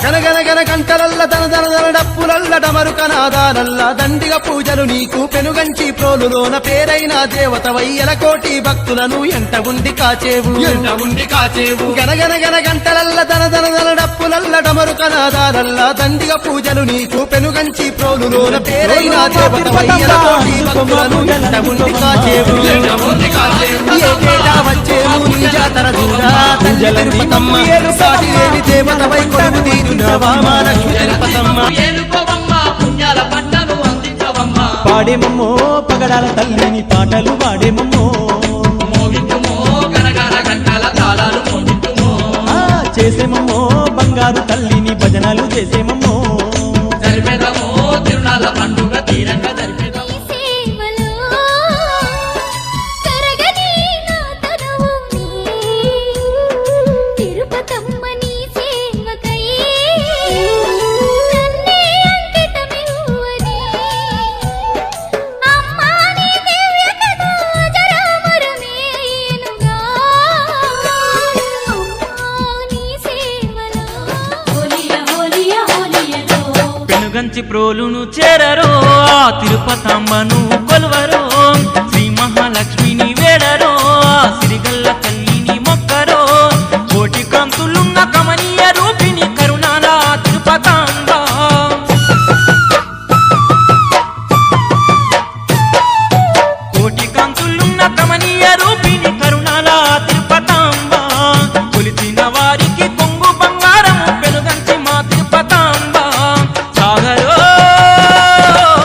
గనగన గన గంటలల్ల దన డప్పులల్ల డమరుకనాదాలల్ల దండిగ పూజలు నీకు పెనుగంచి ప్రోలులోన పేరైన దేవతవై ఎలకోటి భక్తులను ఎంట ఉండి కాచేవు గనగన గన గంటలల్ల దన డప్పులల్ల డమరుకనాదాలల్ల దండిగ పూజలు నీకు పెనుగంచి ప్రోలులోన పేరైన దేవతవై ఎలకోటి భక్తులను ఎంట ఉండి కాచేవు ఏటేటా వచ్చేవు నీ జాతర చూడా తల్లి తిరుపతమ్మ సాటి లేని దేవతవై కొలువు తీరునవా మా లక్ష్మి తిరుపతమ్మ పాడేమమ్మో పగడాల తల్లిని పాటలు పాడేమమ్మో చేసేమమ్మో బంగారు తల్లిని భజనలు చేసేమమ్మో తిరునాళ్ళ పండుగ తీరంగా జరిపేదాము పెనుగంచి ప్రోలును చేరరో ఆ తిరుపతమ్మను కొలువరో